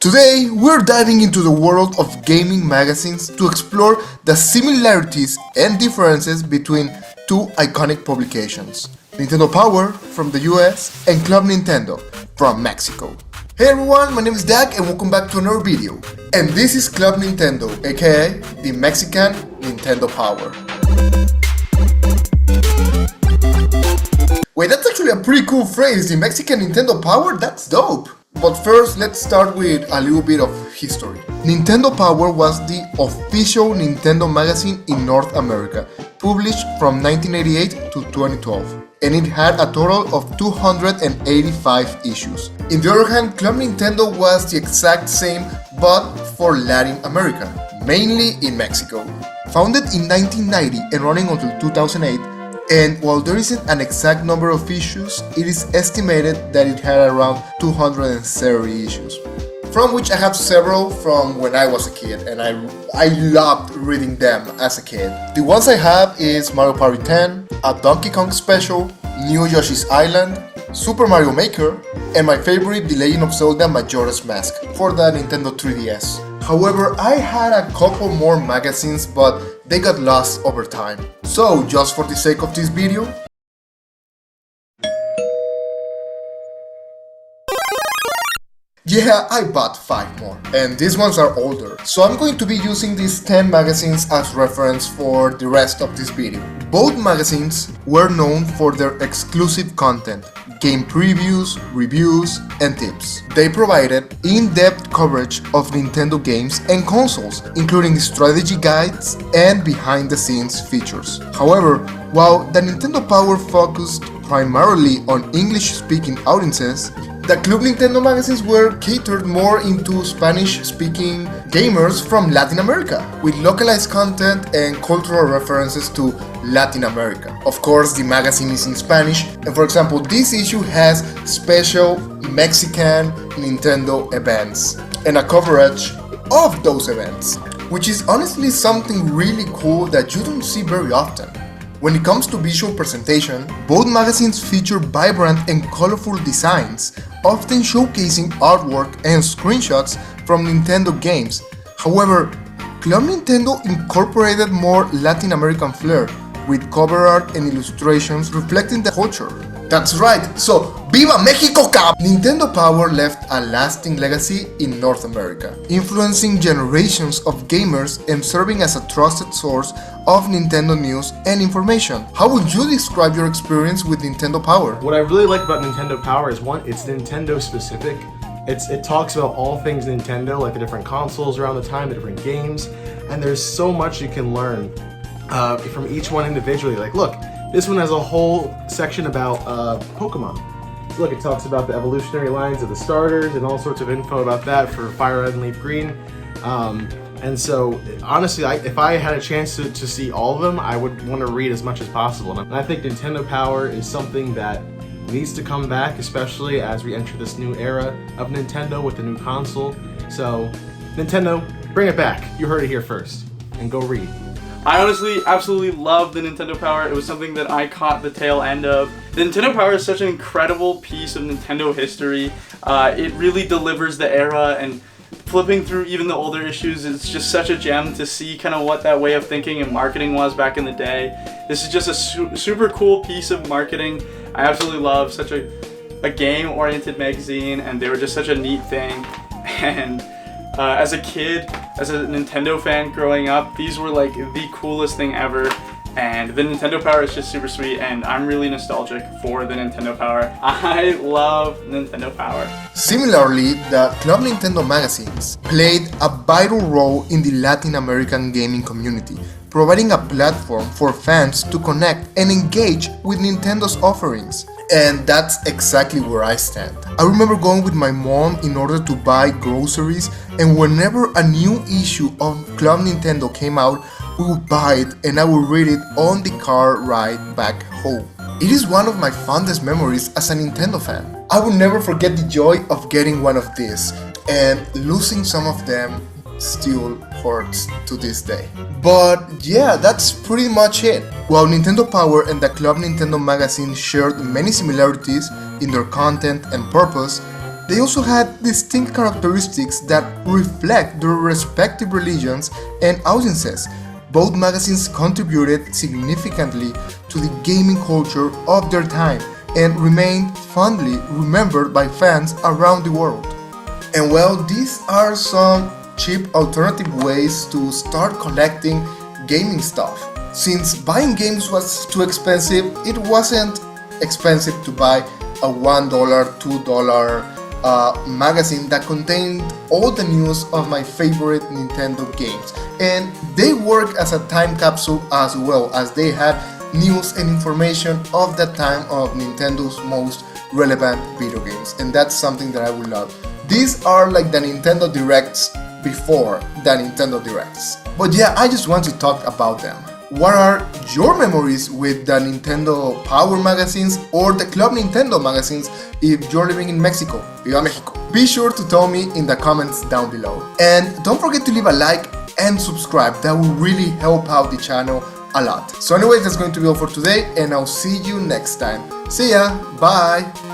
Today, we're diving into the world of gaming magazines to explore the similarities and differences between two iconic publications, Nintendo Power from the US and Club Nintendo from Mexico. Hey everyone, my name is DAGG and welcome back to another video. And this is Club Nintendo, aka the Mexican Nintendo Power. Wait, that's actually a pretty cool phrase, the Mexican Nintendo Power? That's dope! But first, let's start with a little bit of history. Nintendo Power was the official Nintendo magazine in North America, published from 1988 to 2012, and it had a total of 285 issues. On the other hand, Club Nintendo was the exact same, but for Latin America, mainly in Mexico. Founded in 1990 and running until 2008, and while there isn't an exact number of issues, it is estimated that it had around 230 issues, from which I have several from when I was a kid, and I loved reading them as a kid. The ones I have is Mario Party 10, a Donkey Kong special, New Yoshi's Island, Super Mario Maker, and my favorite, The Legend of Zelda Majora's Mask for the Nintendo 3DS. However, I had a couple more magazines, but they got lost over time. So, just for the sake of this video, yeah, I bought 5 more, and these ones are older, so I'm going to be using these 10 magazines as reference for the rest of this video. Both magazines were known for their exclusive content, game previews, reviews, and tips. They provided in-depth coverage of Nintendo games and consoles, including strategy guides and behind-the-scenes features. However, while the Nintendo Power focused primarily on English-speaking audiences, the Club Nintendo magazines were catered more into Spanish-speaking gamers from Latin America, with localized content and cultural references to Latin America. Of course, the magazine is in Spanish, and for example, this issue has special Mexican Nintendo events and a coverage of those events, which is honestly something really cool that you don't see very often. When it comes to visual presentation, both magazines feature vibrant and colorful designs, often showcasing artwork and screenshots from Nintendo games. However, Club Nintendo incorporated more Latin American flair, with cover art and illustrations reflecting the culture. That's right, so Viva Mexico, cap! Nintendo Power left a lasting legacy in North America, influencing generations of gamers and serving as a trusted source of Nintendo news and information. How would you describe your experience with Nintendo Power? What I really like about Nintendo Power is one, it's Nintendo specific. It talks about all things Nintendo, like the different consoles around the time, the different games, and there's so much you can learn from each one individually. Like, look, this one has a whole section about Pokemon. Look, it talks about the evolutionary lines of the starters and all sorts of info about that for Fire Red and Leaf Green. And so, honestly, if I had a chance to see all of them, I would want to read as much as possible. And I think Nintendo Power is something that needs to come back, especially as we enter this new era of Nintendo with the new console. So, Nintendo, bring it back. You heard it here first. And go read. I honestly absolutely love the Nintendo Power. It was something that I caught the tail end of. The Nintendo Power is such an incredible piece of Nintendo history. It really delivers the era, and flipping through even the older issues, it's just such a gem to see kind of what that way of thinking and marketing was back in the day. This is just a super cool piece of marketing. I absolutely love such a game-oriented magazine, and they were just such a neat thing. And as a kid, as a Nintendo fan growing up, these were like the coolest thing ever, and the Nintendo Power is just super sweet, and I'm really nostalgic for the Nintendo Power. I love Nintendo Power. Similarly, the Club Nintendo magazines played a vital role in the Latin American gaming community, providing a platform for fans to connect and engage with Nintendo's offerings. And that's exactly where I stand. I remember going with my mom in order to buy groceries, and whenever a new issue of Club Nintendo came out, we would buy it and I would read it on the car ride back home. It is one of my fondest memories as a Nintendo fan. I will never forget the joy of getting one of these, and losing some of them still hurts to this day. But yeah, that's pretty much it. While Nintendo Power and the Club Nintendo magazine shared many similarities in their content and purpose, They also had distinct characteristics that reflect their respective religions and audiences. Both magazines contributed significantly to the gaming culture of their time and remained fondly remembered by fans around the world. And well, these are some cheap alternative ways to start collecting gaming stuff. Since buying games was too expensive, it wasn't expensive to buy a $1, $2 magazine that contained all the news of my favorite Nintendo games. And they work as a time capsule as well, as they had news and information of the time of Nintendo's most relevant video games. And that's something that I would love. These are like the Nintendo Directs before the Nintendo Directs. But yeah, I just want to talk about them. What are your memories with the Nintendo Power magazines or the Club Nintendo magazines if you're living in Mexico? Viva Mexico! Be sure to tell me in the comments down below. And don't forget to leave a like and subscribe. That will really help out the channel a lot. So anyway, that's going to be all for today, and I'll see you next time. See ya! Bye!